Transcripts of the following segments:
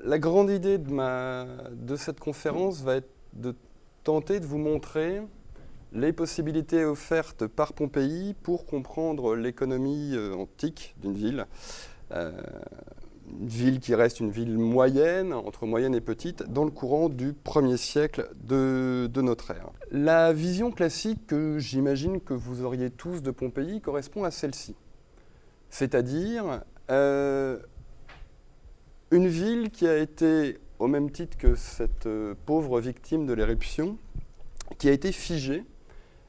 La grande idée de cette conférence va être de tenter de vous montrer les possibilités offertes par Pompéi pour comprendre l'économie antique d'une ville. Une ville qui reste une ville moyenne, entre moyenne et petite, dans le courant du 1er siècle de notre ère. La vision classique que j'imagine que vous auriez tous de Pompéi correspond à celle-ci. C'est-à-dire une ville qui a été, au même titre que cette pauvre victime de l'éruption, qui a été figée,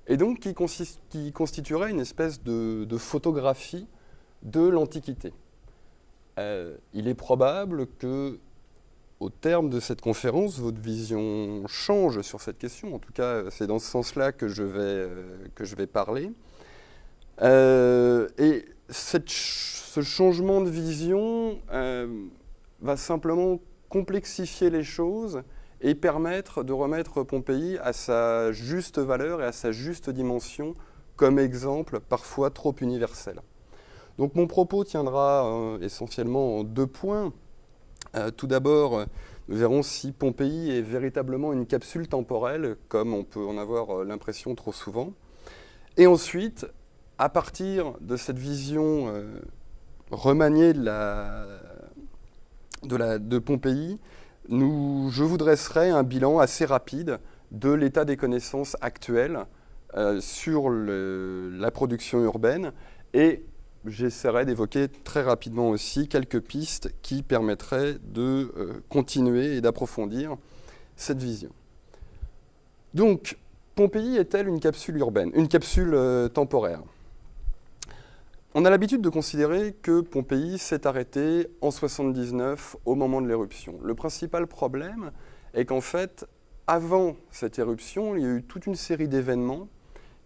et donc qui constituerait une espèce de photographie de l'Antiquité. Il est probable que, au terme de cette conférence, votre vision change sur cette question. En tout cas, c'est dans ce sens-là que je vais parler. Et ce changement de vision va simplement complexifier les choses et permettre de remettre Pompéi à sa juste valeur et à sa juste dimension comme exemple parfois trop universel. Donc mon propos tiendra essentiellement en 2 points. Tout d'abord, nous verrons si Pompéi est véritablement une capsule temporelle, comme on peut en avoir l'impression trop souvent. Et ensuite, à partir de cette vision remaniée de Pompéi, je vous dresserai un bilan assez rapide de l'état des connaissances actuelles sur la production urbaine et j'essaierai d'évoquer très rapidement aussi quelques pistes qui permettraient de continuer et d'approfondir cette vision. Donc, Pompéi est-elle une capsule urbaine, une capsule temporaire ? On a l'habitude de considérer que Pompéi s'est arrêté en 79 au moment de l'éruption. Le principal problème est qu'en fait, avant cette éruption, il y a eu toute une série d'événements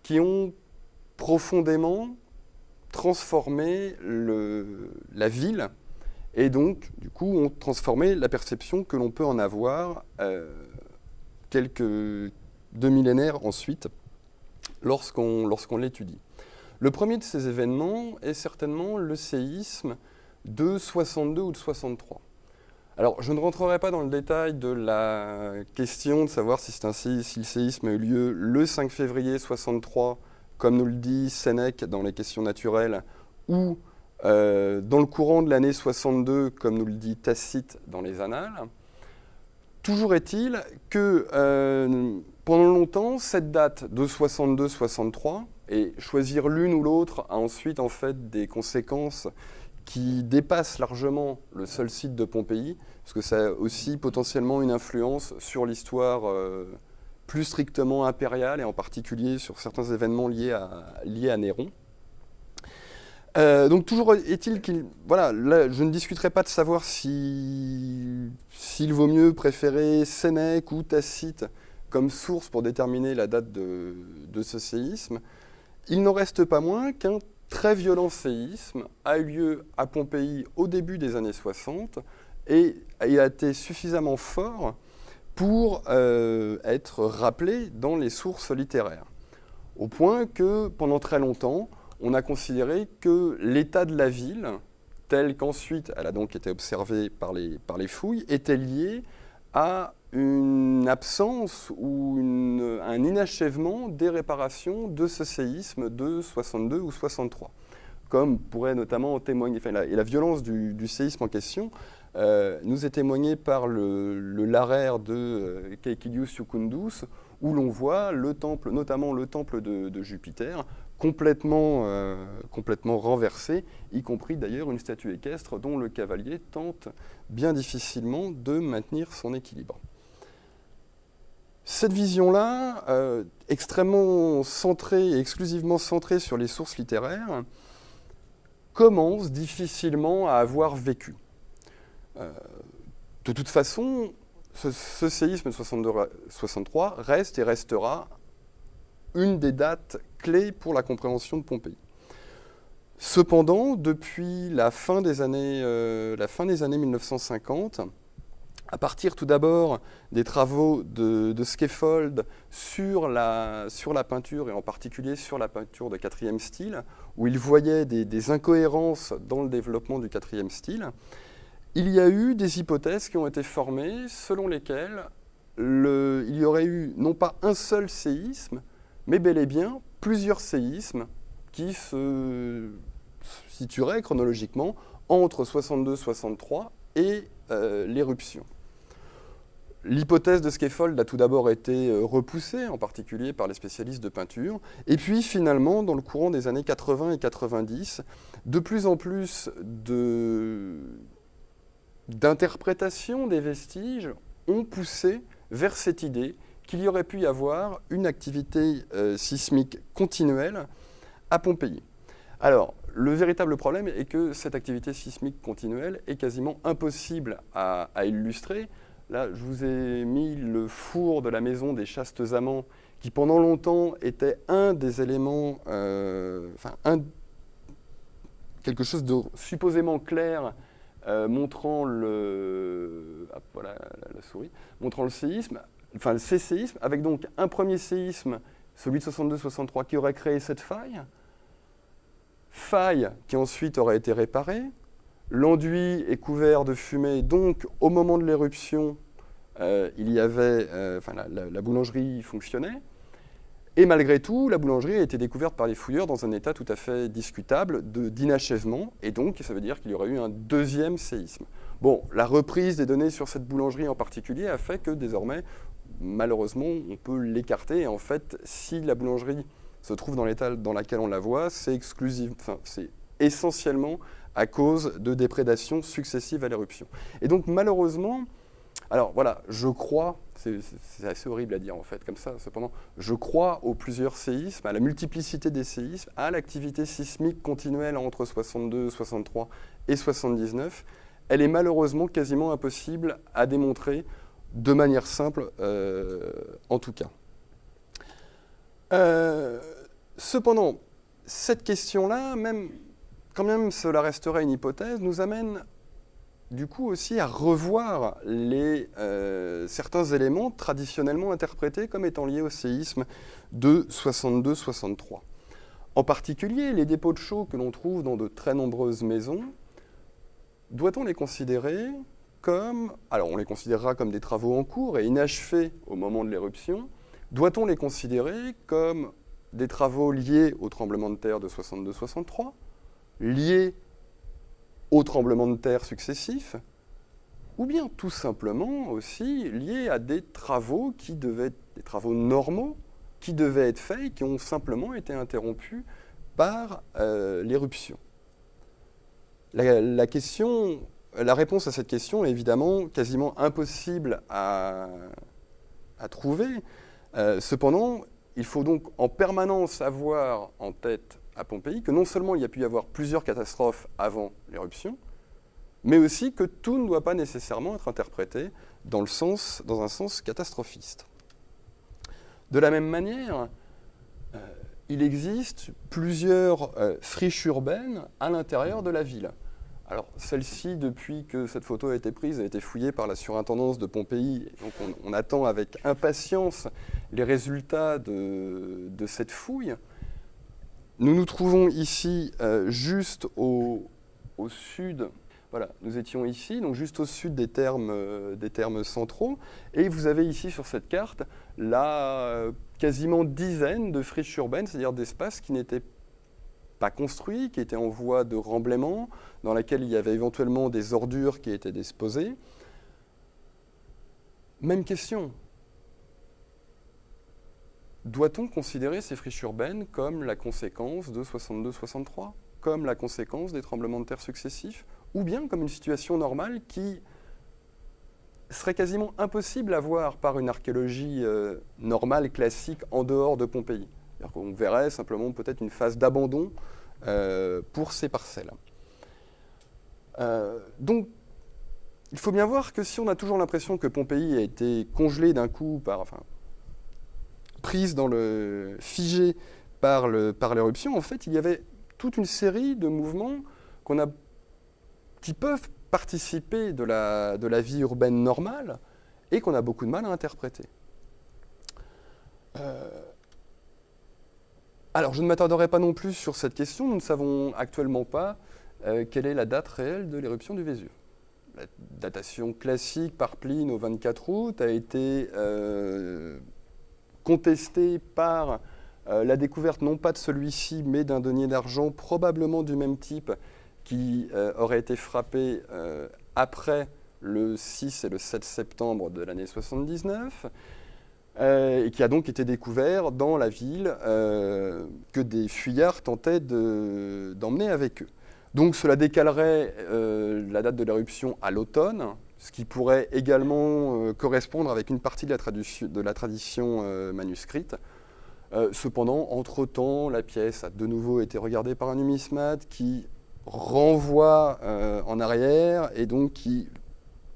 qui ont profondément transformé la ville et donc, du coup, ont transformé la perception que l'on peut en avoir quelques 2 millénaires ensuite lorsqu'on l'étudie. Le premier de ces événements est certainement le séisme de 62 ou de 63. Alors, je ne rentrerai pas dans le détail de la question de savoir si le séisme a eu lieu le 5 février 63, comme nous le dit Sénèque dans les questions naturelles, ou dans le courant de l'année 62, comme nous le dit Tacite dans les Annales. Toujours est-il que pendant longtemps, cette date de 62-63, et choisir l'une ou l'autre a ensuite en fait des conséquences qui dépassent largement le seul site de Pompéi, parce que ça a aussi potentiellement une influence sur l'histoire plus strictement impériale, et en particulier sur certains événements liés à Néron. Donc toujours est-il qu'il... Voilà, là, je ne discuterai pas de savoir s'il vaut mieux préférer Sénèque ou Tacite comme source pour déterminer la date de ce séisme. Il n'en reste pas moins qu'un très violent séisme a eu lieu à Pompéi au début des années 60 et il a été suffisamment fort pour être rappelé dans les sources littéraires. Au point que, pendant très longtemps, on a considéré que l'état de la ville, tel qu'ensuite elle a donc été observée par les fouilles, était lié à une absence ou un inachèvement des réparations de ce séisme de 62 ou 63, comme pourrait notamment en témoigner. Et la violence du séisme en question nous est témoignée par le Larraire de Caecilius Iucundus, où l'on voit le temple, notamment le temple de Jupiter, complètement renversé, y compris d'ailleurs une statue équestre dont le cavalier tente bien difficilement de maintenir son équilibre. Cette vision-là, extrêmement centrée et exclusivement centrée sur les sources littéraires, commence difficilement à avoir vécu. De toute façon, ce séisme de 63 reste et restera une des dates clés pour la compréhension de Pompéi. Cependant, depuis la fin des années 1950, à partir tout d'abord des travaux de Skefold sur la peinture, et en particulier sur la peinture de 4e style, où il voyait des incohérences dans le développement du 4e style, il y a eu des hypothèses qui ont été formées selon lesquelles il y aurait eu non pas un seul séisme, mais bel et bien plusieurs séismes qui se situeraient chronologiquement entre 62-63 et l'éruption. L'hypothèse de Scaffold a tout d'abord été repoussée, en particulier par les spécialistes de peinture, et puis finalement, dans le courant des années 80 et 90, de plus en plus d'interprétations des vestiges ont poussé vers cette idée qu'il y aurait pu y avoir une activité sismique continuelle à Pompéi. Alors, le véritable problème est que cette activité sismique continuelle est quasiment impossible à illustrer. Là, je vous ai mis le four de la maison des Chastes Amants, qui pendant longtemps était un des éléments, quelque chose de supposément clair montrant voilà la souris, montrant le séisme, enfin ces séismes, avec donc un premier séisme, celui de 62-63, qui aurait créé cette faille qui ensuite aurait été réparée. L'enduit est couvert de fumée, donc au moment de l'éruption, il y avait, la boulangerie fonctionnait. Et malgré tout, la boulangerie a été découverte par les fouilleurs dans un état tout à fait discutable d'inachèvement, et donc ça veut dire qu'il y aurait eu un deuxième séisme. Bon, la reprise des données sur cette boulangerie en particulier a fait que désormais, malheureusement, on peut l'écarter. Et en fait, si la boulangerie se trouve dans l'état dans lequel on la voit, c'est essentiellement à cause de déprédations successives à l'éruption. Et donc malheureusement, alors voilà, je crois, c'est assez horrible à dire en fait comme ça, cependant, je crois aux plusieurs séismes, à la multiplicité des séismes, à l'activité sismique continuelle entre 62, 63 et 79. Elle est malheureusement quasiment impossible à démontrer de manière simple, en tout cas. Cependant, cette question-là, quand même cela resterait une hypothèse, nous amène du coup aussi à revoir certains éléments traditionnellement interprétés comme étant liés au séisme de 62-63. En particulier, les dépôts de chaux que l'on trouve dans de très nombreuses maisons, doit-on les considérer comme... Alors on les considérera comme des travaux en cours et inachevés au moment de l'éruption. Doit-on les considérer comme des travaux liés au tremblement de terre de 62-63, liés aux tremblements de terre successifs, ou bien tout simplement aussi liés à des travaux qui devaient être des travaux normaux, qui devaient être faits et qui ont simplement été interrompus par l'éruption. La réponse à cette question est évidemment quasiment impossible à trouver. Cependant, il faut donc en permanence avoir en tête à Pompéi que non seulement il y a pu y avoir plusieurs catastrophes avant l'éruption, mais aussi que tout ne doit pas nécessairement être interprété dans un sens catastrophiste. De la même manière, il existe plusieurs friches urbaines à l'intérieur de la ville. Alors, celle-ci, depuis que cette photo a été prise, a été fouillée par la surintendance de Pompéi. Donc on attend avec impatience les résultats de cette fouille. Nous nous trouvons ici juste au sud. Voilà, nous étions ici, donc juste au sud des thermes centraux. Et vous avez ici sur cette carte la quasiment dizaine de friches urbaines, c'est-à-dire d'espaces qui n'étaient pas construits, qui étaient en voie de remblaiement, dans laquelle il y avait éventuellement des ordures qui étaient disposées. Même question. Doit-on considérer ces friches urbaines comme la conséquence de 62-63, comme la conséquence des tremblements de terre successifs, ou bien comme une situation normale qui serait quasiment impossible à voir par une archéologie normale, classique, en dehors de Pompéi? C'est-à-dire qu'on verrait simplement peut-être une phase d'abandon pour ces parcelles. Donc, il faut bien voir que si on a toujours l'impression que Pompéi a été congelée d'un coup, figée par l'éruption, en fait, il y avait toute une série de mouvements qui peuvent participer de la vie urbaine normale et qu'on a beaucoup de mal à interpréter. Alors, je ne m'attarderai pas non plus sur cette question. Nous ne savons actuellement pas quelle est la date réelle de l'éruption du Vésuve. la datation classique par Pline au 24 août a été contestée par la découverte non pas de celui-ci, mais d'un denier d'argent probablement du même type qui aurait été frappé après le 6 et le 7 septembre de l'année 79, et qui a donc été découvert dans la ville que des fuyards tentaient d'emmener avec eux. Donc cela décalerait la date de l'éruption à l'automne, ce qui pourrait également correspondre avec une partie de la tradition manuscrite. Cependant, entre-temps, la pièce a de nouveau été regardée par un numismate qui renvoie en arrière et donc qui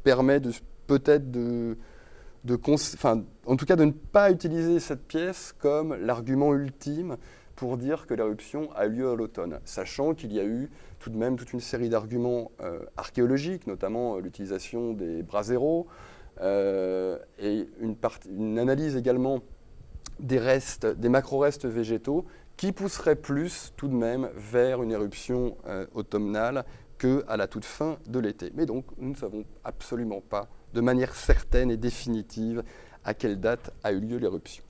permet peut-être en tout cas de ne pas utiliser cette pièce comme l'argument ultime pour dire que l'éruption a lieu à l'automne, sachant qu'il y a eu tout de même toute une série d'arguments archéologiques, notamment l'utilisation des braseros et une analyse également des macro-restes végétaux qui pousseraient plus tout de même vers une éruption automnale qu'à la toute fin de l'été. Mais donc, nous ne savons absolument pas de manière certaine et définitive à quelle date a eu lieu l'éruption.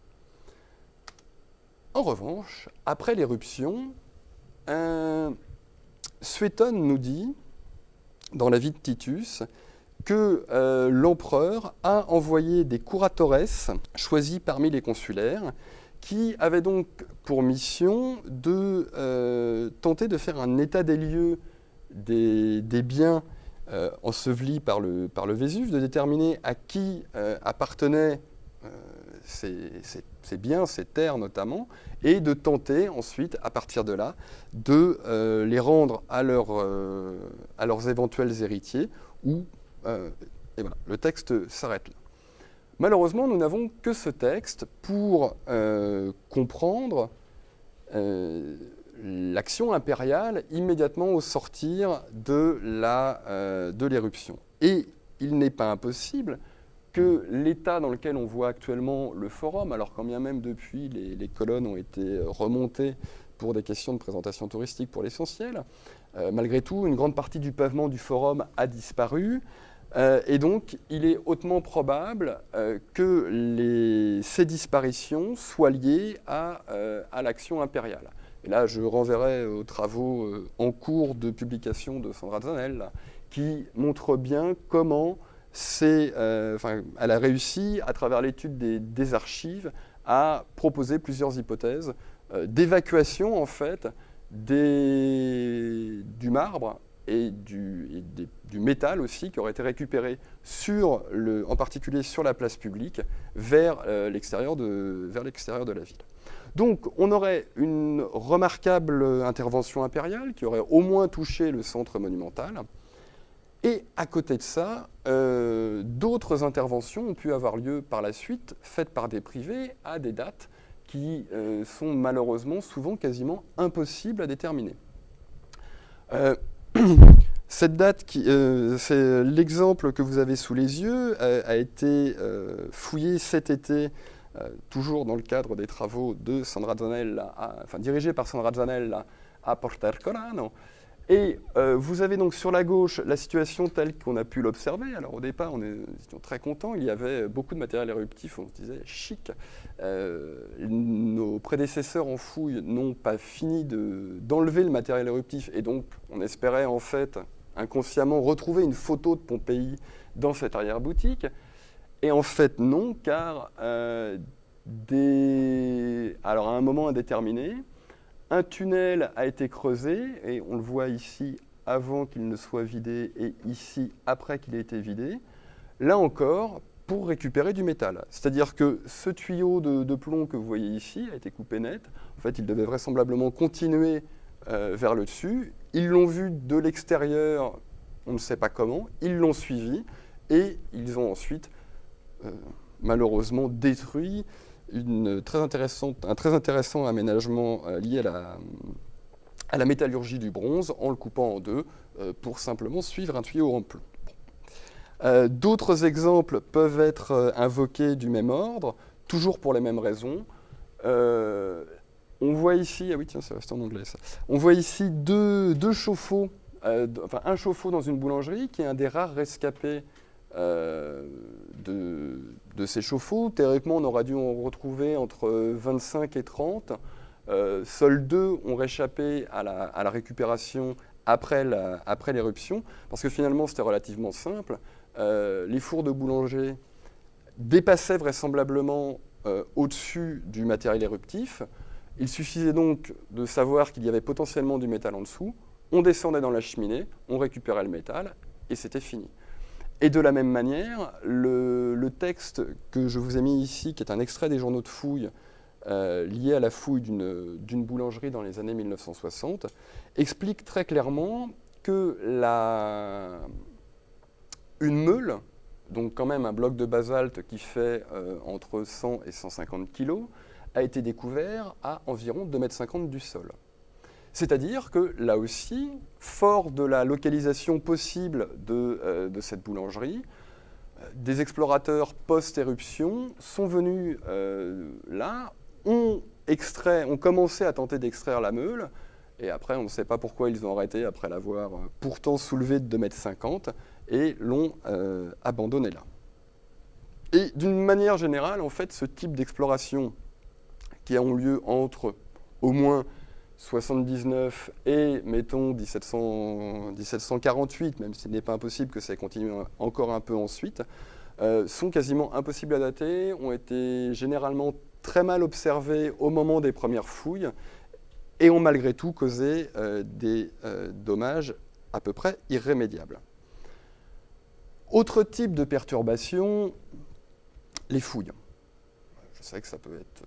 En revanche, après l'éruption, Suétone nous dit, dans la vie de Titus, que l'empereur a envoyé des curatores choisis parmi les consulaires qui avaient donc pour mission de tenter de faire un état des lieux des biens ensevelis par le Vésuve, de déterminer à qui appartenaient ces biens, ces terres notamment, et de tenter ensuite, à partir de là, de les rendre à leurs éventuels héritiers, et voilà, le texte s'arrête là. Malheureusement, nous n'avons que ce texte pour comprendre l'action impériale immédiatement au sortir de l'éruption. Et il n'est pas impossible que l'état dans lequel on voit actuellement le forum, alors quand bien même depuis les colonnes ont été remontées pour des questions de présentation touristique pour l'essentiel, malgré tout, une grande partie du pavement du forum a disparu. Et donc, il est hautement probable que ces disparitions soient liées à l'action impériale. Et là, je renverrai aux travaux en cours de publication de Sandra Zanel, qui montrent bien comment elle a réussi, à travers l'étude des archives, à proposer plusieurs hypothèses d'évacuation, en fait, du marbre et du métal aussi, qui aurait été récupéré en particulier sur la place publique, vers l'extérieur de la ville. Donc on aurait une remarquable intervention impériale qui aurait au moins touché le centre monumental. Et à côté de ça, d'autres interventions ont pu avoir lieu par la suite, faites par des privés à des dates qui sont malheureusement souvent quasiment impossibles à déterminer. Cette date, c'est l'exemple que vous avez sous les yeux, a été fouillé cet été, toujours dans le cadre des travaux de Sandra Zanel, dirigés par Sandra Zanel à Portercolano. Et vous avez donc sur la gauche la situation telle qu'on a pu l'observer. Alors au départ, on était très contents, il y avait beaucoup de matériel éruptif, on se disait chic. Nos prédécesseurs en fouille n'ont pas fini d'enlever le matériel éruptif, et donc on espérait en fait inconsciemment retrouver une photo de Pompéi dans cette arrière-boutique. Et en fait non, car alors à un moment indéterminé, un tunnel a été creusé, et on le voit ici avant qu'il ne soit vidé, et ici après qu'il ait été vidé, là encore, pour récupérer du métal. C'est-à-dire que ce tuyau de plomb que vous voyez ici a été coupé net. En fait, il devait vraisemblablement continuer vers le dessus. Ils l'ont vu de l'extérieur, on ne sait pas comment, ils l'ont suivi, et ils ont ensuite, malheureusement, détruit un très intéressant aménagement lié à la métallurgie du bronze en le coupant en deux pour simplement suivre un tuyau en plomb. D'autres exemples peuvent être invoqués du même ordre, toujours pour les mêmes raisons. On voit ici, ah oui tiens, c'est resté en anglais ça. On voit ici deux chauffe-eau enfin un chauffe-eau dans une boulangerie, qui est un des rares rescapés de ces chauffe-eau. Théoriquement, on aurait dû en retrouver entre 25 et 30. Seuls 2 ont réchappé à la récupération après l'éruption, parce que finalement, c'était relativement simple. Les fours de boulanger dépassaient vraisemblablement au-dessus du matériel éruptif. Il suffisait donc de savoir qu'il y avait potentiellement du métal en dessous. On descendait dans la cheminée, on récupérait le métal, et c'était fini. Et de la même manière, le texte que je vous ai mis ici, qui est un extrait des journaux de fouilles lié à la fouille d'une boulangerie dans les années 1960, explique très clairement que une meule, donc quand même un bloc de basalte qui fait entre 100 et 150 kg, a été découvert à environ 2,50 m du sol. C'est-à-dire que là aussi, fort de la localisation possible de cette boulangerie, des explorateurs post-éruption sont venus là, ont commencé à tenter d'extraire la meule, et après on ne sait pas pourquoi ils ont arrêté après l'avoir pourtant soulevée de 2,50 m et l'ont abandonnée là. Et d'une manière générale, en fait, ce type d'exploration qui ont lieu entre au moins 79 et, mettons, 1748, même s'il n'est pas impossible que ça continue encore un peu ensuite, sont quasiment impossibles à dater, ont été généralement très mal observés au moment des premières fouilles et ont malgré tout causé des dommages à peu près irrémédiables. Autre type de perturbation, les fouilles. Je sais que ça peut être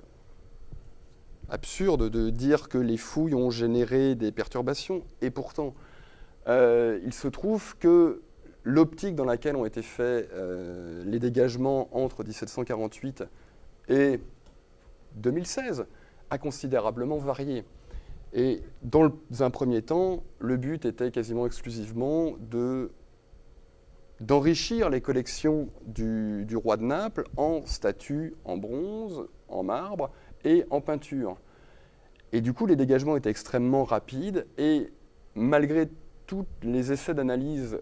absurde de dire que les fouilles ont généré des perturbations, et pourtant, il se trouve que l'optique dans laquelle ont été faits les dégagements entre 1748 et 2016 a considérablement varié. Et dans un premier temps, le but était quasiment exclusivement d'enrichir les collections du roi de Naples en statues en bronze, en marbre et en peinture. Et du coup, les dégagements étaient extrêmement rapides, et malgré tous les essais d'analyse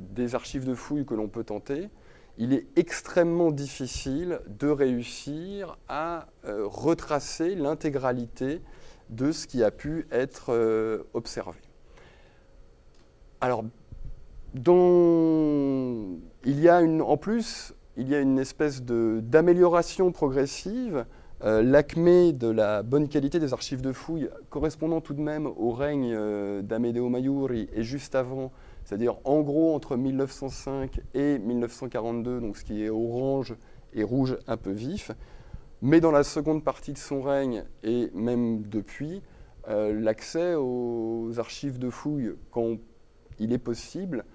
des archives de fouilles que l'on peut tenter, il est extrêmement difficile de réussir à retracer l'intégralité de ce qui a pu être observé. Alors, en plus, il y a une espèce d'amélioration progressive. L'acmé de la bonne qualité des archives de fouilles, correspondant tout de même au règne d'Amedeo Maiuri et juste avant, c'est-à-dire en gros entre 1905 et 1942, donc ce qui est orange et rouge un peu vif, mais dans la seconde partie de son règne et même depuis, l'accès aux archives de fouilles, quand il est possible,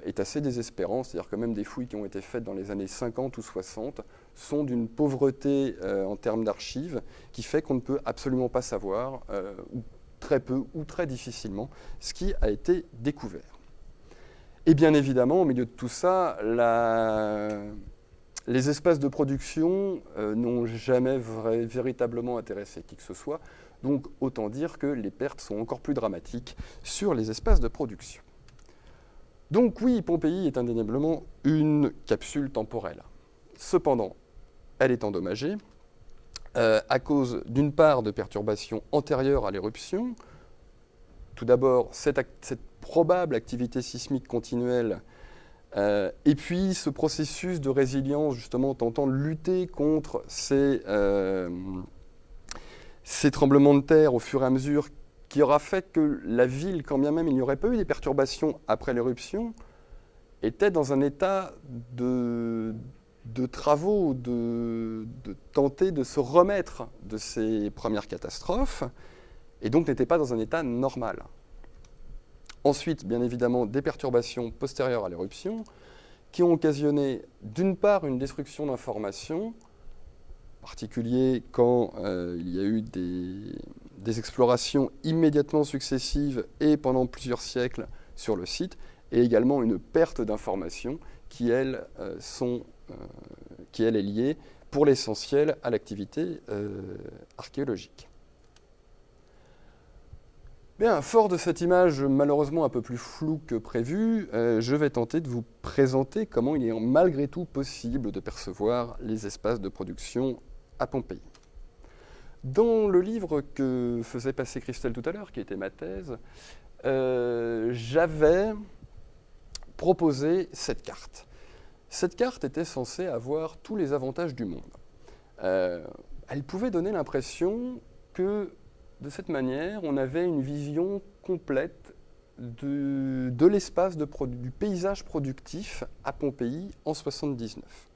est assez désespérant, c'est-à-dire que même des fouilles qui ont été faites dans les années 50 ou 60 sont d'une pauvreté en termes d'archives qui fait qu'on ne peut absolument pas savoir, ou très peu ou très difficilement, ce qui a été découvert. Et bien évidemment, au milieu de tout ça, les espaces de production n'ont jamais véritablement intéressé qui que ce soit, donc autant dire que les pertes sont encore plus dramatiques sur les espaces de production. Donc oui, Pompéi est indéniablement une capsule temporelle. Cependant, elle est endommagée à cause d'une part de perturbations antérieures à l'éruption. Tout d'abord, cette probable activité sismique continuelle, et puis ce processus de résilience, justement, tentant de lutter contre ces tremblements de terre au fur et à mesure, qui aura fait que la ville, quand bien même il n'y aurait pas eu des perturbations après l'éruption, était dans un état de travaux, de tenter de se remettre de ces premières catastrophes, et donc n'était pas dans un état normal. Ensuite, bien évidemment, des perturbations postérieures à l'éruption, qui ont occasionné, d'une part, une destruction d'informations, en particulier quand il y a eu des explorations immédiatement successives et pendant plusieurs siècles sur le site, et également une perte d'informations qui, elle, est liée pour l'essentiel à l'activité archéologique. Bien, fort de cette image malheureusement un peu plus floue que prévu, je vais tenter de vous présenter comment il est malgré tout possible de percevoir les espaces de production à Pompéi. Dans le livre que faisait passer Christelle tout à l'heure, qui était ma thèse, j'avais proposé cette carte. Cette carte était censée avoir tous les avantages du monde. Elle pouvait donner l'impression que, de cette manière, on avait une vision complète de l'espace, du paysage productif à Pompéi en 79.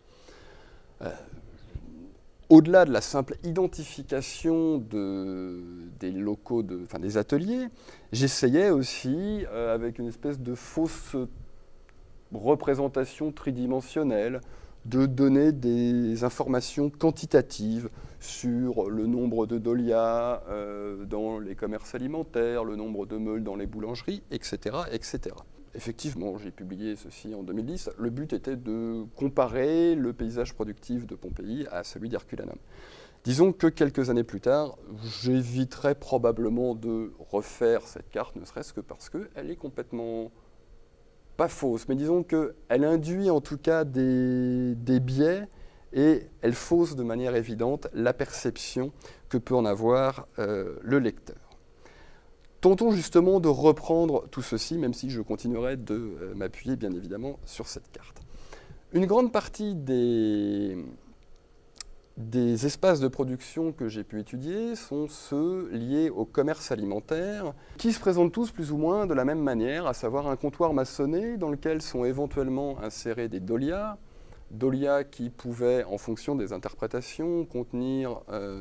Au-delà de la simple identification des locaux, des ateliers, j'essayais aussi, avec une espèce de fausse représentation tridimensionnelle, de donner des informations quantitatives sur le nombre de dolias dans les commerces alimentaires, le nombre de meules dans les boulangeries, etc., etc. Effectivement, j'ai publié ceci en 2010. Le but était de comparer le paysage productif de Pompéi à celui d'Herculanum. Disons que quelques années plus tard, j'éviterai probablement de refaire cette carte, ne serait-ce que parce qu'elle est complètement pas fausse, mais disons qu'elle induit en tout cas des biais et elle fausse de manière évidente la perception que peut en avoir le lecteur. Tentons justement de reprendre tout ceci, même si je continuerai de m'appuyer bien évidemment sur cette carte. Une grande partie des espaces de production que j'ai pu étudier sont ceux liés au commerce alimentaire, qui se présentent tous plus ou moins de la même manière, à savoir un comptoir maçonné dans lequel sont éventuellement insérés des dolias qui pouvaient, en fonction des interprétations, contenir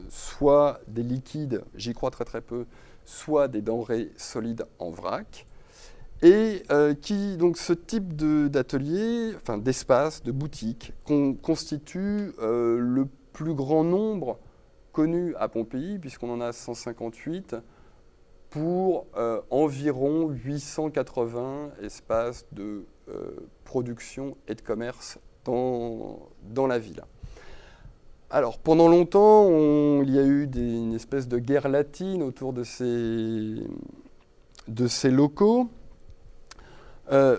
soit des liquides, j'y crois très très peu, soit des denrées solides en vrac, et donc ce type d'atelier, d'espace, de boutique, constitue le plus grand nombre connu à Pompéi, puisqu'on en a 158, pour environ 880 espaces de production et de commerce dans la ville. Alors, pendant longtemps, il y a eu une espèce de guerre latine autour de ces locaux.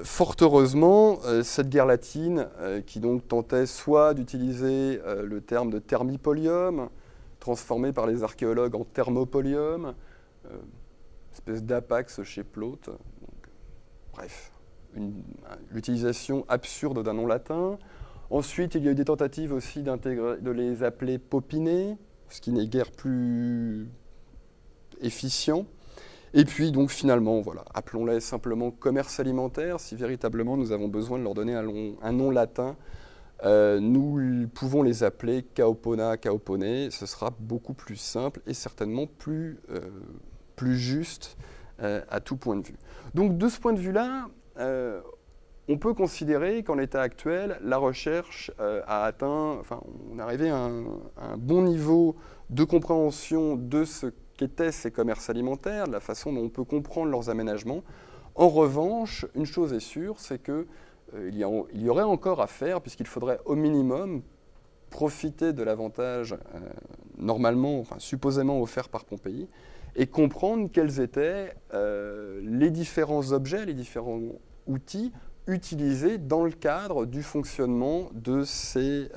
Fort heureusement, cette guerre latine, qui donc tentait soit d'utiliser le terme de thermipolium, transformé par les archéologues en thermopolium, espèce d'apax chez Plaute, bref, l'utilisation absurde d'un nom latin. Ensuite, il y a eu des tentatives aussi de les appeler popinés, ce qui n'est guère plus efficient. Et puis, donc, finalement, voilà, appelons-les simplement commerce alimentaire. Si véritablement nous avons besoin de leur donner un nom latin, nous pouvons les appeler Kaopona, Kaopone. Ce sera beaucoup plus simple et certainement plus juste à tout point de vue. Donc, de ce point de vue-là, on peut considérer qu'en l'état actuel, la recherche a atteint, on est arrivé à un bon niveau de compréhension de ce qu'étaient ces commerces alimentaires, de la façon dont on peut comprendre leurs aménagements. En revanche, une chose est sûre, c'est qu'il y aurait encore à faire, puisqu'il faudrait au minimum profiter de l'avantage supposément offert par Pompéi, et comprendre quels étaient les différents objets, les différents outils utilisés dans le cadre du fonctionnement de ces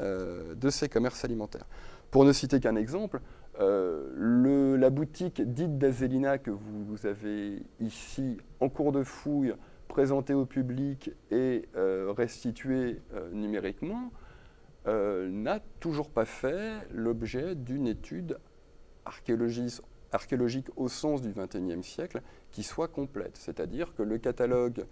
commerces alimentaires. Pour ne citer qu'un exemple, la boutique dite d'Azelina que vous avez ici en cours de fouille, présentée au public et restituée numériquement, n'a toujours pas fait l'objet d'une étude archéologique au sens du XXIe siècle qui soit complète. C'est-à-dire que le catalogue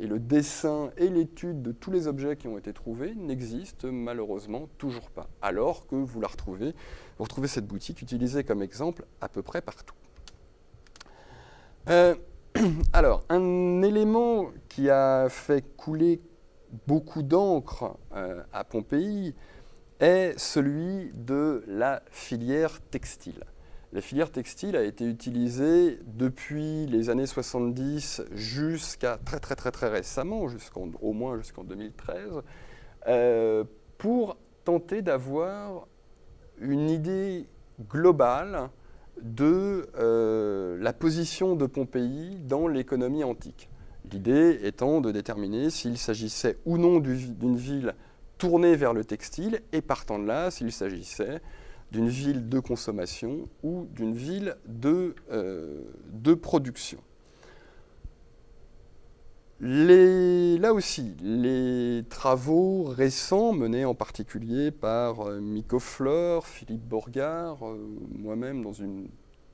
et le dessin et l'étude de tous les objets qui ont été trouvés n'existent malheureusement toujours pas, alors que vous retrouvez cette boutique utilisée comme exemple à peu près partout. Alors, un élément qui a fait couler beaucoup d'encre à Pompéi est celui de la filière textile. La filière textile a été utilisée depuis les années 70 jusqu'à très récemment, au moins jusqu'en 2013, pour tenter d'avoir une idée globale de la position de Pompéi dans l'économie antique. L'idée étant de déterminer s'il s'agissait ou non d'une ville tournée vers le textile, et partant de là, s'il s'agissait d'une ville de consommation ou d'une ville de production. Là aussi, les travaux récents menés en particulier par Miko Flor, Philippe Borgard, moi-même dans une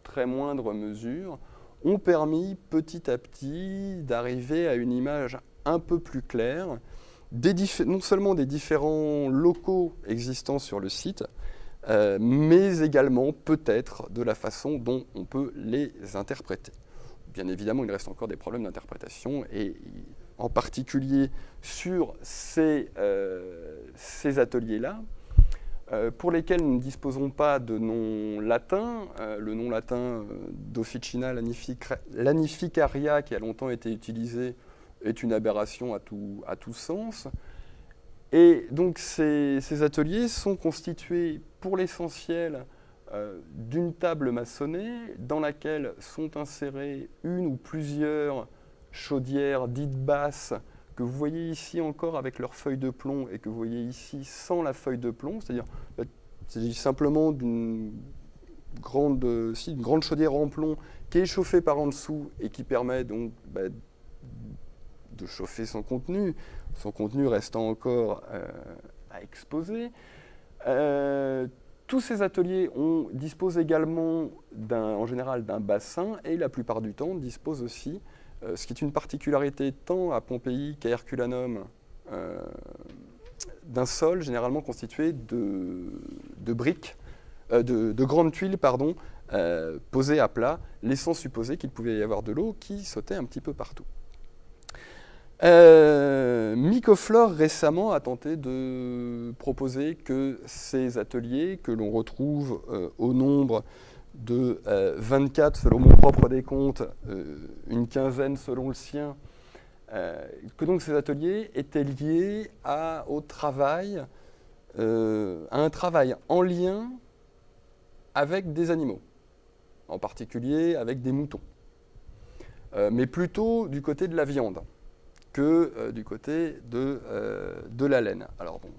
très moindre mesure, ont permis petit à petit d'arriver à une image un peu plus claire, non seulement des différents locaux existants sur le site, mais également peut-être de la façon dont on peut les interpréter. Bien évidemment, il reste encore des problèmes d'interprétation, et en particulier sur ces ateliers-là, pour lesquels nous ne disposons pas de nom latin. Le nom latin d'Officina Lanificaria, qui a longtemps été utilisé, est une aberration à tout sens. Et donc ces ateliers sont constitués pour l'essentiel d'une table maçonnée dans laquelle sont insérées une ou plusieurs chaudières dites basses que vous voyez ici encore avec leur feuille de plomb et que vous voyez ici sans la feuille de plomb, c'est-à-dire c'est simplement d'une grande chaudière en plomb qui est chauffée par en dessous et qui permet donc de chauffer son contenu restant encore à exposer. Tous ces ateliers disposent également en général d'un bassin, et la plupart du temps disposent aussi, ce qui est une particularité tant à Pompéi qu'à Herculanum, d'un sol généralement constitué de briques, de grandes tuiles, posées à plat, laissant supposer qu'il pouvait y avoir de l'eau qui sautait un petit peu partout. Miko Flor récemment a tenté de proposer que ces ateliers, que l'on retrouve au nombre de 24 selon mon propre décompte, une quinzaine selon le sien, que donc ces ateliers étaient liés à un travail en lien avec des animaux, en particulier avec des moutons, mais plutôt du côté de la viande que du côté de la laine. Alors bon,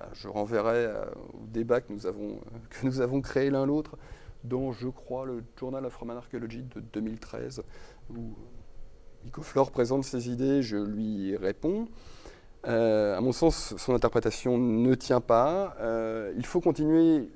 là, je renverrai au débat que nous avons créé l'un l'autre dans, je crois, le Journal of Roman Archaeology de 2013, où Miko Flor présente ses idées, je lui réponds. À mon sens, son interprétation ne tient pas. Il faut continuer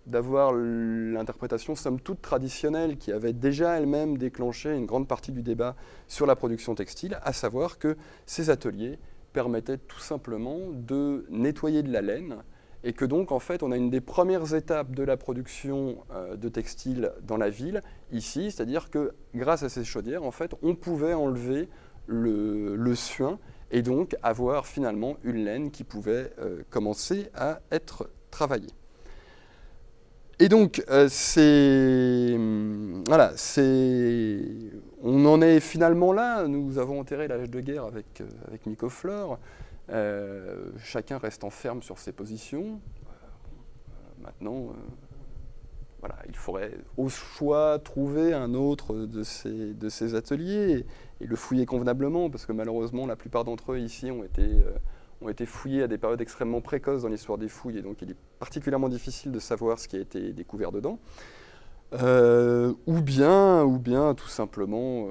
d'avoir l'interprétation somme toute traditionnelle qui avait déjà elle-même déclenché une grande partie du débat sur la production textile, à savoir que ces ateliers permettaient tout simplement de nettoyer de la laine, et que donc en fait on a une des premières étapes de la production de textile dans la ville ici, c'est-à-dire que grâce à ces chaudières en fait on pouvait enlever le suin et donc avoir finalement une laine qui pouvait commencer à être travaillée. Et donc, on en est finalement là. Nous avons enterré l'âge de guerre avec Miko Flor. Chacun restant ferme sur ses positions. Maintenant, il faudrait au choix trouver un autre de ces ateliers et le fouiller convenablement, parce que malheureusement, la plupart d'entre eux ici ont été fouillés à des périodes extrêmement précoces dans l'histoire des fouilles, et donc il est particulièrement difficile de savoir ce qui a été découvert dedans. Ou bien tout simplement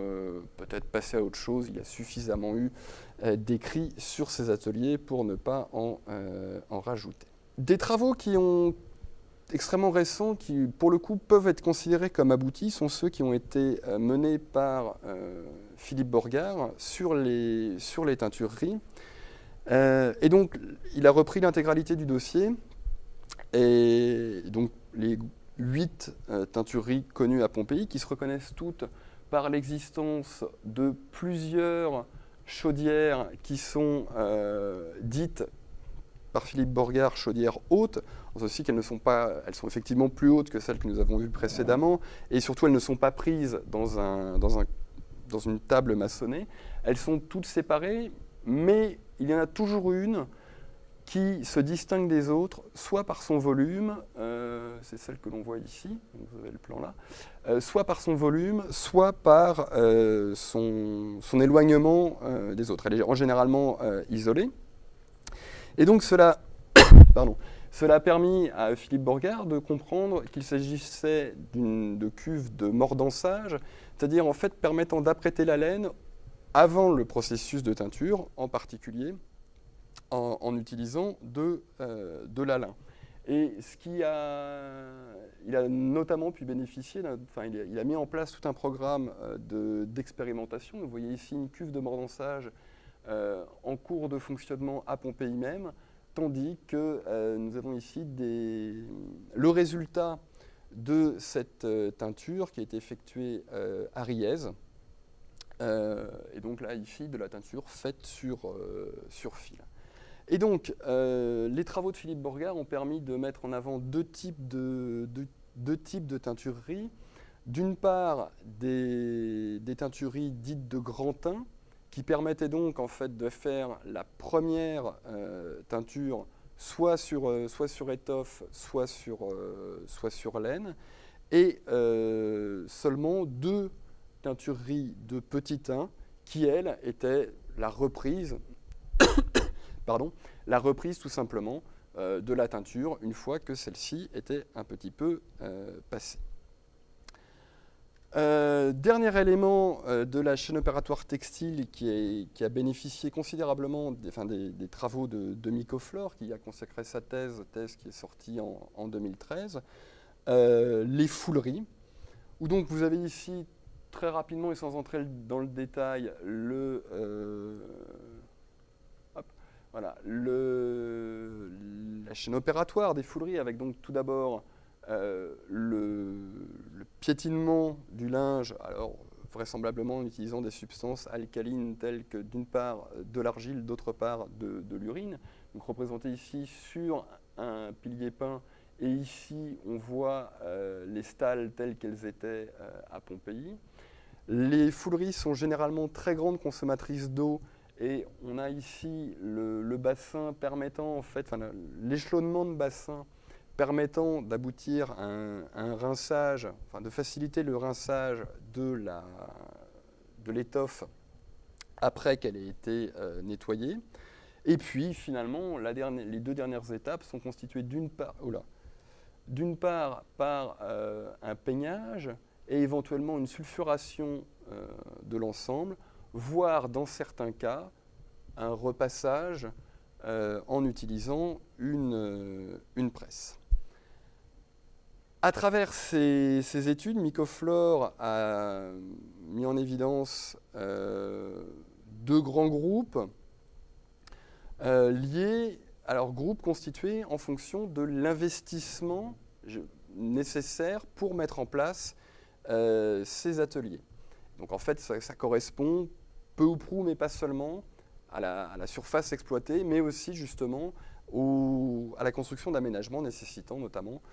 peut-être passer à autre chose. Il y a suffisamment eu d'écrits sur ces ateliers pour ne pas en rajouter. Des travaux qui ont extrêmement récents, qui pour le coup peuvent être considérés comme aboutis, sont ceux qui ont été menés par Philippe Borgard sur les teintureries. Et donc, il a repris l'intégralité du dossier, et donc les 8 teintureries connues à Pompéi, qui se reconnaissent toutes par l'existence de plusieurs chaudières qui sont dites par Philippe Borgard chaudières hautes, aussi qu'elles sont effectivement plus hautes que celles que nous avons vues précédemment, et surtout elles ne sont pas prises dans une table maçonnée. Elles sont toutes séparées, mais il y en a toujours une qui se distingue des autres, soit par son volume, c'est celle que l'on voit ici, donc vous avez le plan là, soit par son volume, soit par son éloignement des autres. Elle est en généralement isolée. Et donc cela, pardon, cela a permis à Philippe Borgard de comprendre qu'il s'agissait de cuves de mordançage, c'est-à-dire en fait permettant d'apprêter la laine avant le processus de teinture, en particulier en utilisant de l'alun. Et il a notamment pu bénéficier, il a mis en place tout un programme d'expérimentation. Vous voyez ici une cuve de mordançage en cours de fonctionnement à Pompéi même, tandis que nous avons ici le résultat de cette teinture qui a été effectuée à Riez. Et donc là, ici, de la teinture faite sur fil. Et donc, les travaux de Philippe Borgard ont permis de mettre en avant deux types de teintureries. D'une part, des teintureries dites de grand teint, qui permettaient donc en fait de faire la première teinture soit sur étoffe, soit sur laine, et seulement deux teintureries de petit teint qui, elles, étaient la reprise tout simplement de la teinture une fois que celle-ci était un petit peu passée. Dernier élément de la chaîne opératoire textile qui a bénéficié considérablement des travaux de Micoflore, qui a consacré sa thèse qui est sortie en 2013, les fouleries, où donc vous avez ici très rapidement et sans entrer dans le détail la chaîne opératoire des fouleries, avec donc tout d'abord le piétinement du linge, alors vraisemblablement en utilisant des substances alcalines telles que d'une part de l'argile, d'autre part de l'urine, donc représenté ici sur un pilier peint, et ici on voit les stalles telles qu'elles étaient à Pompéi. Les fouleries sont généralement très grandes consommatrices d'eau, et on a ici le bassin permettant, en fait, l'échelonnement de bassin permettant d'aboutir à un rinçage, de faciliter le rinçage de l'étoffe après qu'elle ait été nettoyée. Et puis finalement, les deux dernières étapes sont constituées d'une part par un peignage et éventuellement une sulfuration de l'ensemble, voire dans certains cas un repassage en utilisant une presse. À travers ces études, Micoflore a mis en évidence deux grands groupes liés, alors groupes constitués en fonction de l'investissement nécessaire pour mettre en place ces ateliers. Donc en fait, ça correspond peu ou prou, mais pas seulement, à la surface exploitée, mais aussi justement à la construction d'aménagements nécessitant notamment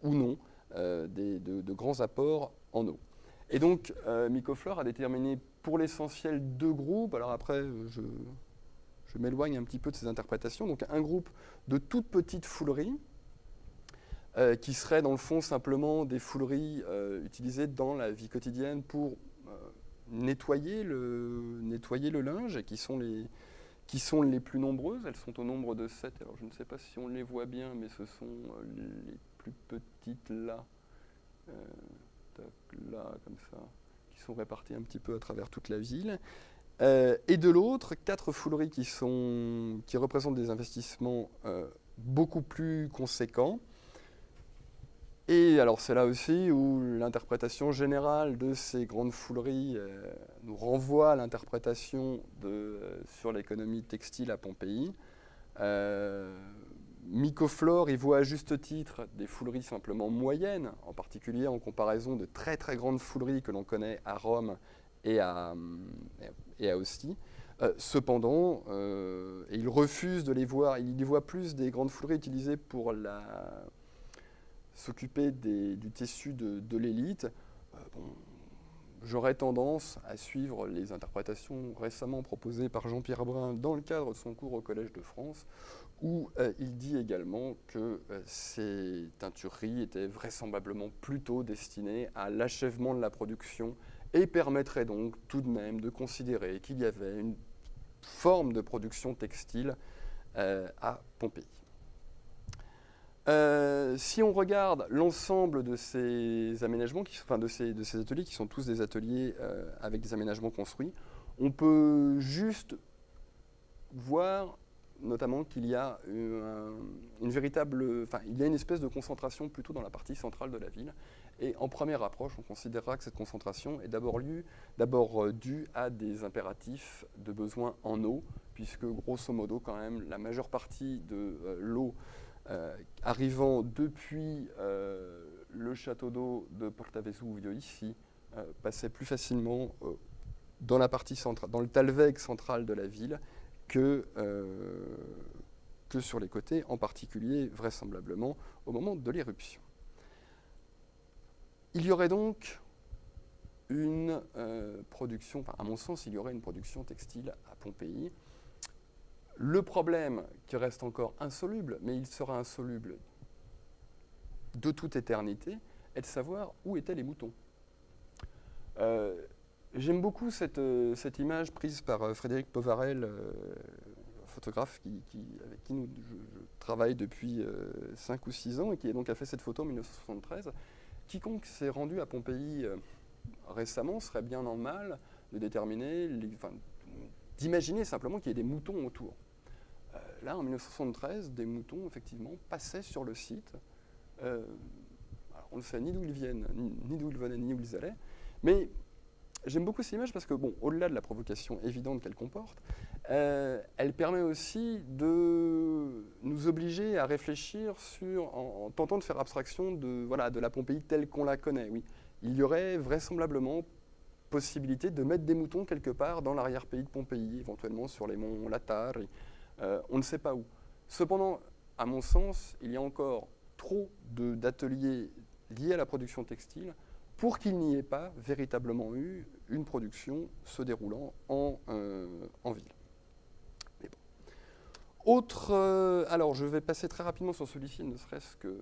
ou non de grands apports en eau. Et donc Micoflore a déterminé pour l'essentiel deux groupes. Alors après, je m'éloigne un petit peu de ces interprétations. Donc un groupe de toutes petites fouleries, qui seraient dans le fond simplement des fouleries utilisées dans la vie quotidienne pour nettoyer le linge, et qui sont les plus nombreuses. Elles sont au nombre de 7. Alors je ne sais pas si on les voit bien, mais ce sont les plus petites là, là comme ça, qui sont réparties un petit peu à travers toute la ville. Et de l'autre, 4 fouleries qui représentent des investissements beaucoup plus conséquents. Et alors c'est là aussi où l'interprétation générale de ces grandes fouleries nous renvoie à l'interprétation sur l'économie textile à Pompéi. Micoflore y voit à juste titre des fouleries simplement moyennes, en particulier en comparaison de très très grandes fouleries que l'on connaît à Rome et à Ostie. Cependant, il refuse de les voir, il y voit plus des grandes fouleries utilisées pour s'occuper du tissu de l'élite. J'aurais tendance à suivre les interprétations récemment proposées par Jean-Pierre Brun dans le cadre de son cours au Collège de France, où il dit également que ces teintureries étaient vraisemblablement plutôt destinées à l'achèvement de la production et permettraient donc tout de même de considérer qu'il y avait une forme de production textile à Pompéi. Si on regarde l'ensemble de ces aménagements, de ces ateliers, qui sont tous des ateliers avec des aménagements construits, on peut juste voir notamment qu'il y a une espèce de concentration plutôt dans la partie centrale de la ville. Et en première approche, on considérera que cette concentration est d'abord due à des impératifs de besoin en eau, puisque grosso modo, quand même, la majeure partie de l'eau arrivant depuis le château d'eau de Porta Vesuvio ici, passait plus facilement dans la partie centrale, dans le talweg central de la ville, que sur les côtés, en particulier vraisemblablement au moment de l'éruption. Il y aurait donc une production, à mon sens, il y aurait une production textile à Pompéi. Le problème qui reste encore insoluble, mais il sera insoluble de toute éternité, est de savoir où étaient les moutons. J'aime beaucoup cette image prise par Frédéric Povarel, photographe avec qui je travaille depuis 5 ou 6 ans et qui donc a fait cette photo en 1973. Quiconque s'est rendu à Pompéi récemment serait bien en mal de déterminer, d'imaginer simplement qu'il y ait des moutons autour. Là, en 1973, des moutons, effectivement, passaient sur le site. On ne sait ni d'où ils viennent, ni d'où ils venaient, ni où ils allaient, mais j'aime beaucoup cette image parce que, bon, au-delà de la provocation évidente qu'elle comporte, elle permet aussi de nous obliger à réfléchir en tentant de faire abstraction de la Pompéi telle qu'on la connaît. Oui, il y aurait vraisemblablement possibilité de mettre des moutons quelque part dans l'arrière-pays de Pompéi, éventuellement sur les monts Latari, on ne sait pas où. Cependant, à mon sens, il y a encore trop d'ateliers liés à la production textile pour qu'il n'y ait pas véritablement eu une production se déroulant en ville. Mais bon. Alors, je vais passer très rapidement sur celui-ci, ne serait-ce que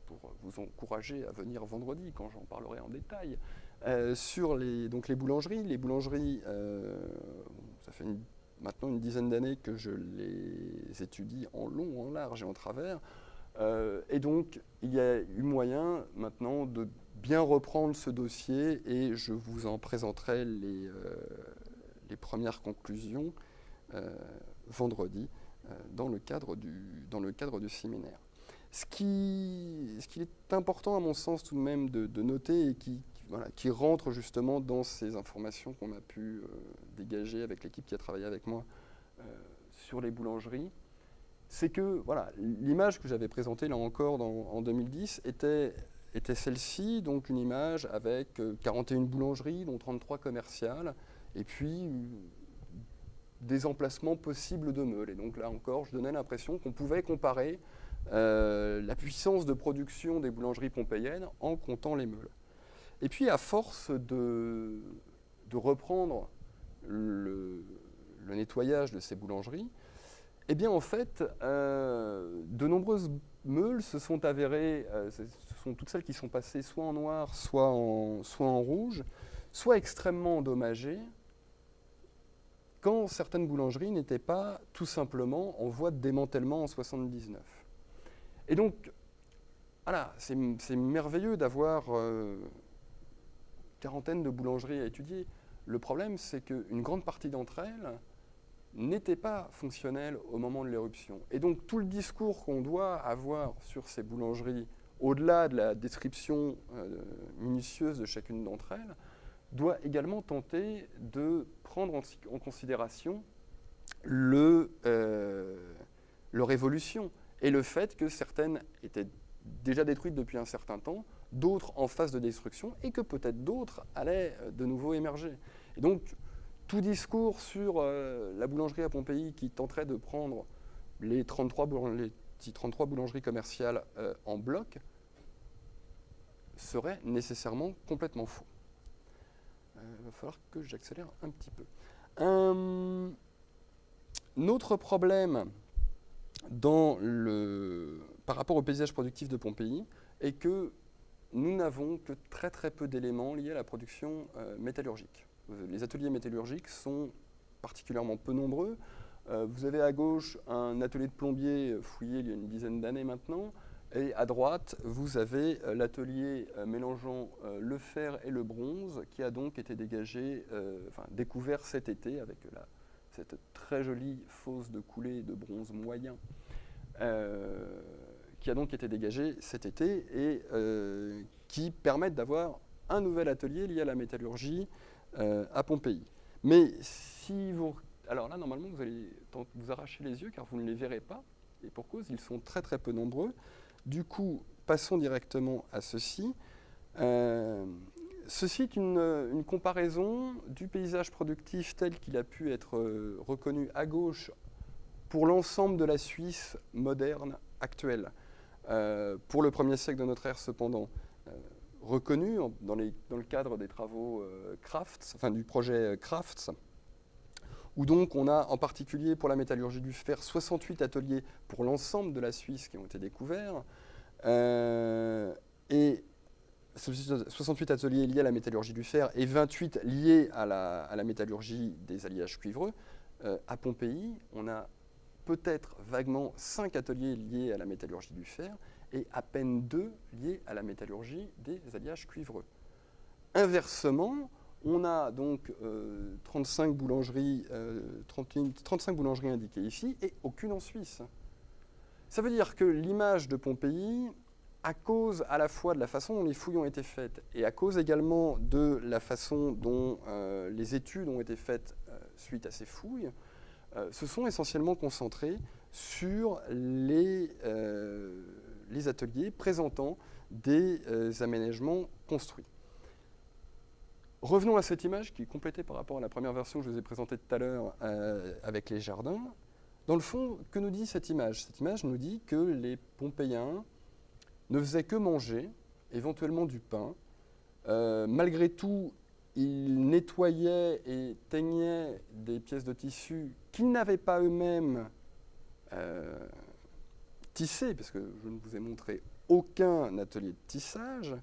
pour vous encourager à venir vendredi, quand j'en parlerai en détail, sur les boulangeries. Les boulangeries, ça fait maintenant une dizaine d'années que je les étudie en long, en large et en travers. Et donc, il y a eu moyen maintenant de bien reprendre ce dossier et je vous en présenterai les premières conclusions vendredi dans le cadre du séminaire. Ce qu'il est important à mon sens tout de même de noter et qui rentre justement dans ces informations qu'on a pu dégager avec l'équipe qui a travaillé avec moi sur les boulangeries, c'est que l'image que j'avais présentée là encore en 2010 était celle-ci, donc une image avec 41 boulangeries, dont 33 commerciales, et puis des emplacements possibles de meules. Et donc là encore, je donnais l'impression qu'on pouvait comparer la puissance de production des boulangeries pompéiennes en comptant les meules. Et puis à force de reprendre le nettoyage de ces boulangeries, eh bien en fait, de nombreuses meules se sont avérées, ce sont toutes celles qui sont passées soit en noir, soit en rouge, soit extrêmement endommagées, quand certaines boulangeries n'étaient pas tout simplement en voie de démantèlement en 1979. Et donc, voilà, c'est merveilleux d'avoir quarantaine de boulangeries à étudier. Le problème, c'est qu'une grande partie d'entre elles n'étaient pas fonctionnelles au moment de l'éruption. Et donc, tout le discours qu'on doit avoir sur ces boulangeries, au-delà de la description minutieuse de chacune d'entre elles, doit également tenter de prendre en considération leur évolution et le fait que certaines étaient déjà détruites depuis un certain temps, d'autres en phase de destruction et que peut-être d'autres allaient de nouveau émerger. Et donc, tout discours sur la boulangerie à Pompéi qui tenterait de prendre les 33 boulangeries commerciales en bloc serait nécessairement complètement faux. Il va falloir que j'accélère un petit peu. Un autre problème par rapport au paysage productif de Pompéi est que nous n'avons que très très peu d'éléments liés à la production métallurgique. Les ateliers métallurgiques sont particulièrement peu nombreux. Vous avez à gauche un atelier de plombier fouillé il y a une dizaine d'années maintenant, et à droite, vous avez l'atelier mélangeant le fer et le bronze qui a donc été découvert cet été avec cette très jolie fosse de coulée de bronze moyen qui a donc été dégagée cet été et qui permettent d'avoir un nouvel atelier lié à la métallurgie à Pompéi. Mais si vous... Alors là, normalement, vous allez vous arracher les yeux car vous ne les verrez pas. Et pour cause, ils sont très très peu nombreux. Du coup, passons directement à ceci. Ceci est une comparaison du paysage productif tel qu'il a pu être reconnu à gauche pour l'ensemble de la Suisse moderne actuelle. Pour le 1er siècle de notre ère, cependant, reconnu dans le cadre des travaux Crafts, enfin du projet Crafts, où donc on a en particulier pour la métallurgie du fer 68 ateliers pour l'ensemble de la Suisse qui ont été découverts, et 68 ateliers liés à la métallurgie du fer et 28 liés à la métallurgie des alliages cuivreux. À Pompéi, on a peut-être vaguement 5 ateliers liés à la métallurgie du fer et à peine 2 liés à la métallurgie des alliages cuivreux. Inversement, on a donc 35 boulangeries indiquées ici et aucune en Suisse. Ça veut dire que l'image de Pompéi, à cause à la fois de la façon dont les fouilles ont été faites et à cause également de la façon dont les études ont été faites suite à ces fouilles, se sont essentiellement concentrées sur les ateliers présentant des aménagements construits. Revenons à cette image qui est complétée par rapport à la première version que je vous ai présentée tout à l'heure avec les jardins. Dans le fond, que nous dit cette image? Cette image nous dit que les Pompéiens ne faisaient que manger, éventuellement du pain. Malgré tout, ils nettoyaient et teignaient des pièces de tissu qu'ils n'avaient pas eux-mêmes tissées, parce que je ne vous ai montré aucun atelier de tissage.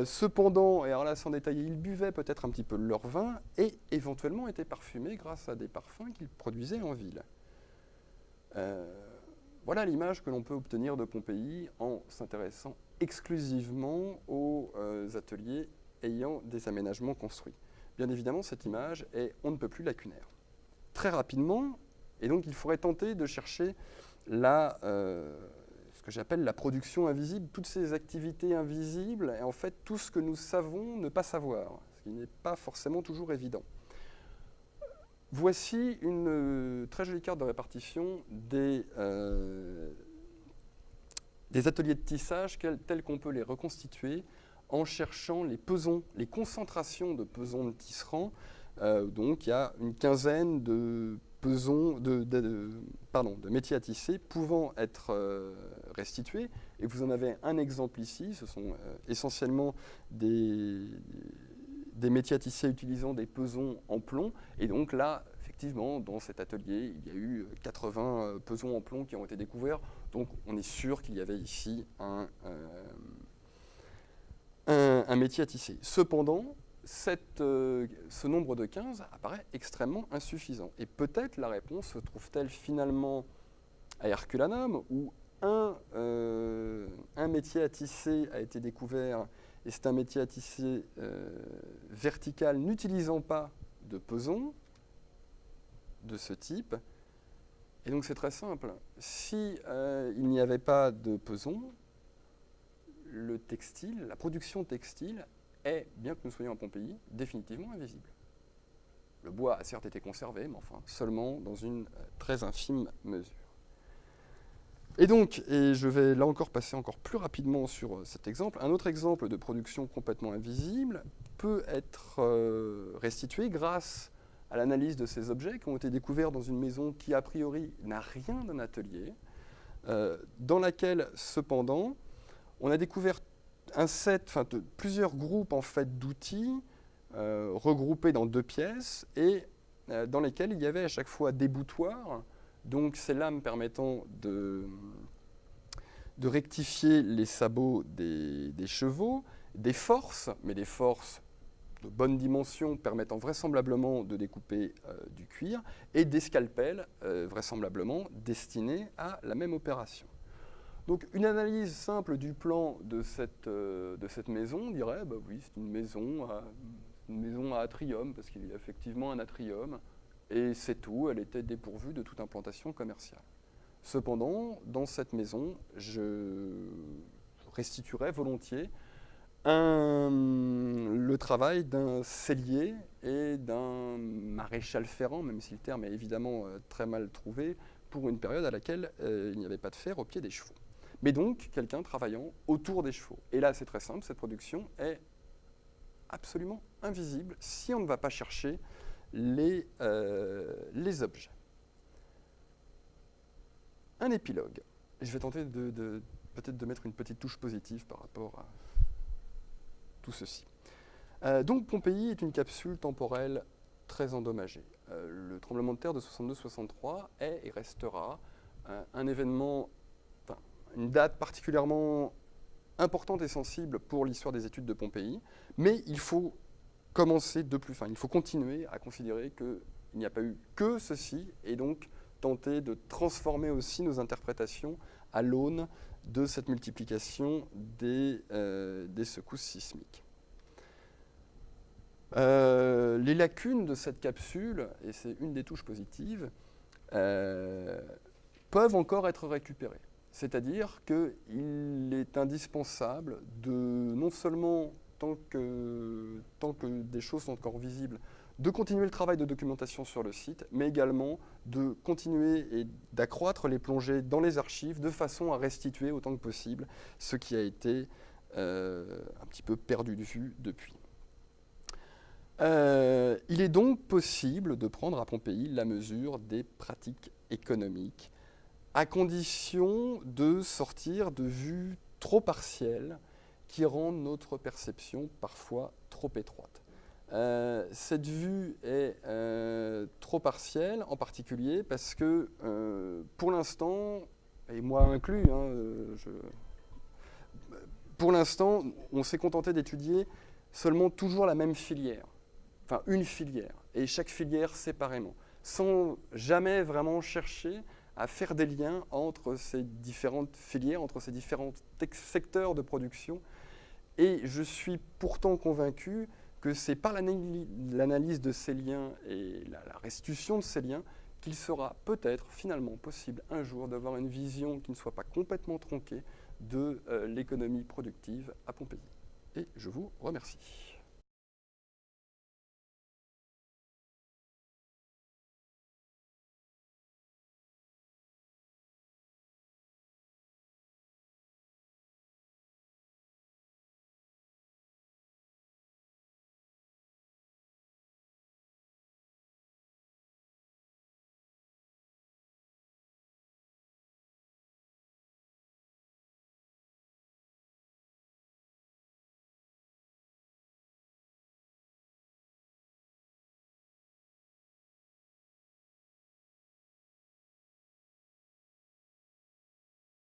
Cependant, et alors là sans détailler, ils buvaient peut-être un petit peu leur vin et éventuellement étaient parfumés grâce à des parfums qu'ils produisaient en ville. Voilà l'image que l'on peut obtenir de Pompéi en s'intéressant exclusivement aux ateliers ayant des aménagements construits. Bien évidemment, cette image est on ne peut plus lacunaire. Très rapidement, et donc il faudrait tenter de chercher ce que j'appelle la production invisible, toutes ces activités invisibles, et en fait tout ce que nous savons ne pas savoir, ce qui n'est pas forcément toujours évident. Voici une très jolie carte de répartition des ateliers de tissage tels qu'on peut les reconstituer en cherchant les pesons, les concentrations de pesons de tisserands. Donc il y a une quinzaine de pesons, de métiers à tisser pouvant être restitués. Et vous en avez un exemple ici, ce sont essentiellement des métiers à tisser utilisant des pesons en plomb. Et donc là, effectivement, dans cet atelier, il y a eu 80 pesons en plomb qui ont été découverts. Donc on est sûr qu'il y avait ici un métier à tisser. Cependant, ce nombre de 15 apparaît extrêmement insuffisant. Et peut-être la réponse se trouve-t-elle finalement à Herculanum, où un métier à tisser a été découvert, et c'est un métier à tisser vertical n'utilisant pas de pesons de ce type. Et donc c'est très simple. Si il n'y avait pas de pesons, le textile, la production textile est, bien que nous soyons à Pompéi, définitivement invisible. Le bois a certes été conservé, mais enfin seulement dans une très infime mesure. Et donc, et je vais là encore passer encore plus rapidement sur cet exemple, un autre exemple de production complètement invisible peut être restitué grâce à l'analyse de ces objets qui ont été découverts dans une maison qui a priori n'a rien d'un atelier, dans laquelle cependant on a découvert plusieurs groupes en fait d'outils regroupés dans 2 pièces et dans lesquels il y avait à chaque fois des boutoirs, Donc ces lames permettant de rectifier les sabots des chevaux, des forces, mais des forces de bonne dimension permettant vraisemblablement de découper du cuir, et des scalpels vraisemblablement destinés à la même opération. Donc une analyse simple du plan de cette maison dirait, bah oui, c'est une maison à atrium, parce qu'il y a effectivement un atrium, et c'est tout, elle était dépourvue de toute implantation commerciale. Cependant, dans cette maison, je restituerais volontiers le travail d'un sellier et d'un maréchal ferrant, même si le terme est évidemment très mal trouvé, pour une période à laquelle il n'y avait pas de fer au pied des chevaux. Mais donc, quelqu'un travaillant autour des chevaux. Et là, c'est très simple, cette production est absolument invisible si on ne va pas chercher les objets. Un épilogue. Je vais tenter peut-être de mettre une petite touche positive par rapport à tout ceci. Donc Pompéi est une capsule temporelle très endommagée. Le tremblement de terre de 62-63 est et restera un événement, une date particulièrement importante et sensible pour l'histoire des études de Pompéi, mais il faut il faut continuer à considérer qu'il n'y a pas eu que ceci, et donc tenter de transformer aussi nos interprétations à l'aune de cette multiplication des secousses sismiques. Les lacunes de cette capsule, et c'est une des touches positives, peuvent encore être récupérées. C'est-à-dire qu'il est indispensable de, non seulement tant que des choses sont encore visibles, de continuer le travail de documentation sur le site, mais également de continuer et d'accroître les plongées dans les archives de façon à restituer autant que possible ce qui a été un petit peu perdu de vue depuis. Il est donc possible de prendre à Pompéi la mesure des pratiques économiques, à condition de sortir de vues trop partielles qui rendent notre perception parfois trop étroite. Cette vue est trop partielle, en particulier parce que, pour l'instant, et moi inclus, pour l'instant, on s'est contenté d'étudier seulement toujours la même filière, enfin une filière, et chaque filière séparément, sans jamais vraiment chercher à faire des liens entre ces différentes filières, entre ces différents secteurs de production. Et je suis pourtant convaincu que c'est par l'analyse de ces liens et la restitution de ces liens qu'il sera peut-être finalement possible un jour d'avoir une vision qui ne soit pas complètement tronquée de l'économie productive à Pompéi. Et je vous remercie.